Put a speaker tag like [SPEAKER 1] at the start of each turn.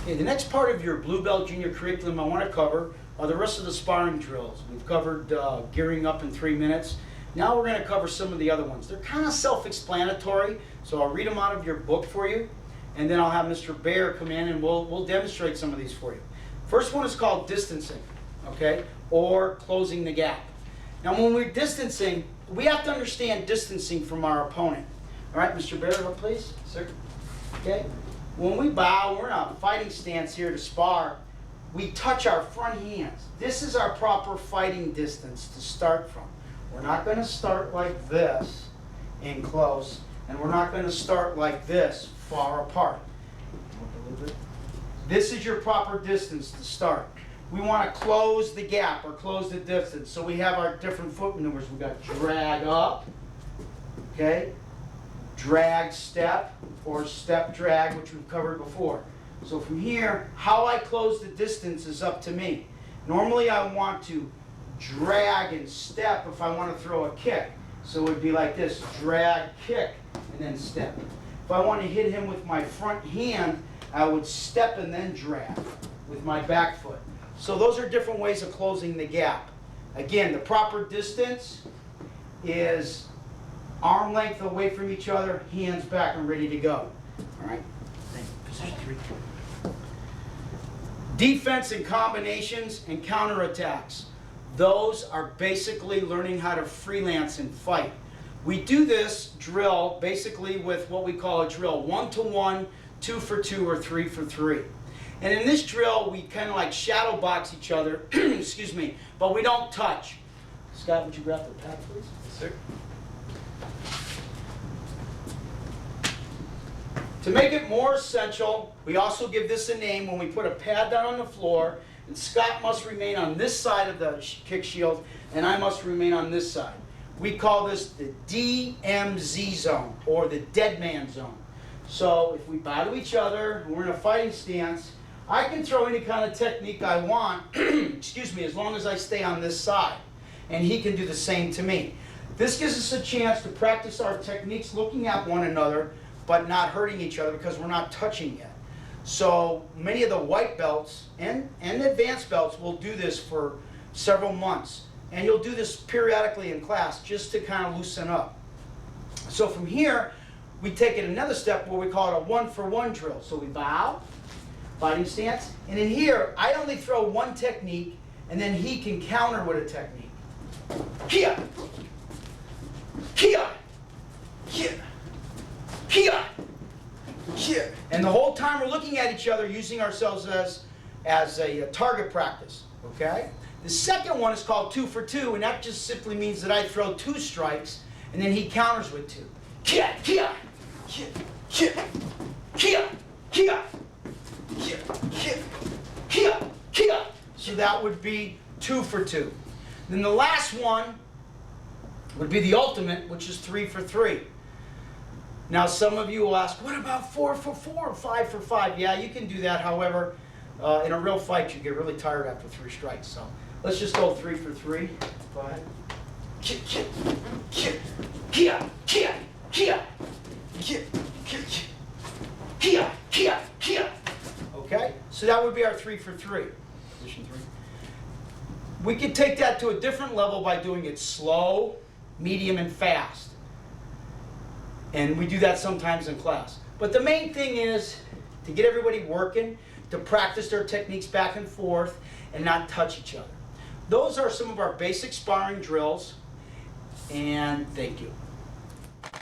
[SPEAKER 1] Okay, the next part of your Blue Belt Junior curriculum I want to cover are the rest of the sparring drills. We've covered gearing up in 3 minutes. Now we're going to cover some of the other ones. They're kind of self-explanatory, so I'll read them out of your book for you, and then I'll have Mr. Baer come in and we'll demonstrate some of these for you. First one is called distancing, okay, or closing the gap. Now when we're distancing, we have to understand distancing from our opponent. All right, Mr. Baer, please. Sir. Okay. When we bow, we're in a fighting stance here to spar. We touch our front hands. This is our proper fighting distance to start from. We're not going to start like this in close, and we're not going to start like this far apart. This is your proper distance to start. We want to close the gap or close the distance. So we have our different foot maneuvers. We've got drag up, okay, drag step, or step drag, which we've covered before. So from here, how I close the distance is up to me. Normally I want to drag and step if I want to throw a kick. So it would be like this, drag, kick, and then step. If I want to hit him with my front hand, I would step and then drag with my back foot. So those are different ways of closing the gap. Again, the proper distance is arm length away from each other, hands back and ready to go. All right? Position 3. Defense and combinations and counterattacks. Those are basically learning how to freelance and fight. We do this drill basically with what we call a drill 1-to-1, 2-for-2, or 3-for-3. And in this drill, we kind of like shadow box each other, excuse me, but we don't touch. Scott, would you grab the pad, please?
[SPEAKER 2] Yes, sir.
[SPEAKER 1] To make it more essential, we also give this a name when we put a pad down on the floor, and Scott must remain on this side of the kick shield, and I must remain on this side. We call this the DMZ zone, or the dead man zone. So if we bow to each other, we're in a fighting stance, I can throw any kind of technique I want, excuse me, as long as I stay on this side. And he can do the same to me. This gives us a chance to practice our techniques looking at one another, but not hurting each other because we're not touching yet. So many of the white belts and advanced belts will do this for several months. And you'll do this periodically in class just to kind of loosen up. So from here, we take it another step where we call it a 1-for-1 drill. So we bow, fighting stance, and in here, I only throw one technique, and then he can counter with a technique. Kia! Kia! Kia! Kia! Kia! And the whole time we're looking at each other, using ourselves as a target practice, okay? The second one is called 2-for-2, and that just simply means that I throw 2 strikes, and then he counters with 2. Kia! Kia! Kia! Kia! Kia! Kia! Kia! Kia! Kia! Kia! So that would be 2-for-2. Then the last one would be the ultimate, which is 3-for-3. Now some of you will ask, what about 4-for-4 or 5-for-5? Yeah, you can do that. However, in a real fight, you get really tired after 3 strikes. So let's just go 3-for-3. Go ahead. Kia, kia, kia, kia, kia, kia, kia, kia, kia, kia, kia. Okay, so that would be our 3-for-3. Position 3. We could take that to a different level by doing it slow, medium, and fast. And we do that sometimes in class. But the main thing is to get everybody working, to practice their techniques back and forth, and not touch each other. Those are some of our basic sparring drills, and thank you.